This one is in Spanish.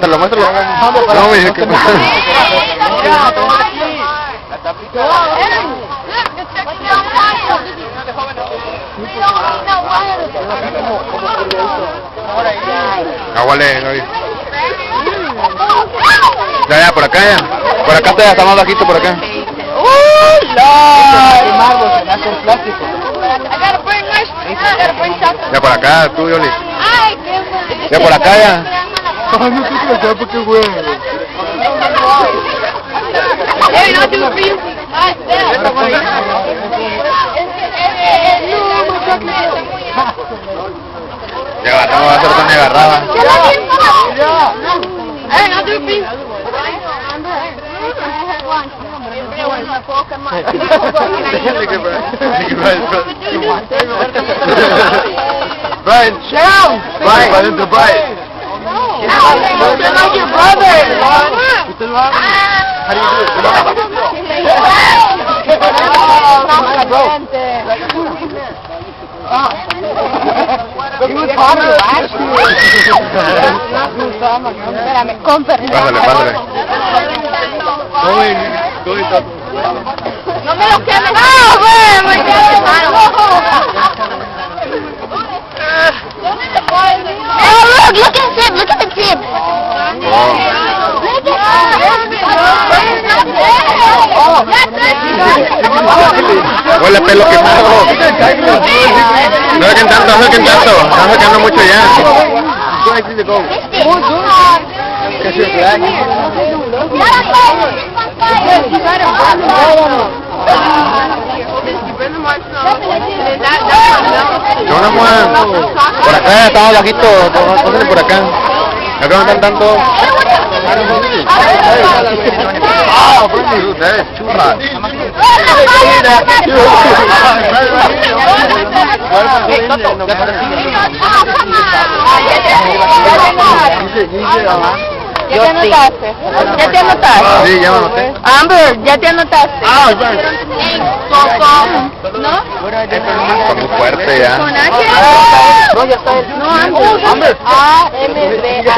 Lo muestro. No, me dije que aguale, no. Ya, por acá ya. Por acá está más bajito, por acá. Ya por acá, tú, Yoli. Ya por acá ya. Ay, no sé qué hacer porque güey. Ya agarraba, va a ser tan agarrada. Brian, shout! Brian, into Brian. You're like your brother. How do you do it? He was popular last year. Con permiso. Pásale. No me lo quemes. ¡Ah, güey! ¡Me quedé malo! Oh, look at the tip! Look at the tip! Huele a pelo quemado. No saquen tanto, están sacando mucho ya. Por acá estamos bajitos, pónganle por acá. No que no están tanto. ¿Ya te anotaste? ¿Ya te anotaste? Sí, ya me anoté. Amber, ¿ya te anotaste? Ah, ¿No? está muy fuerte ya. ¿Con H? No, ya está. No, Amber. A-M-B-A-R.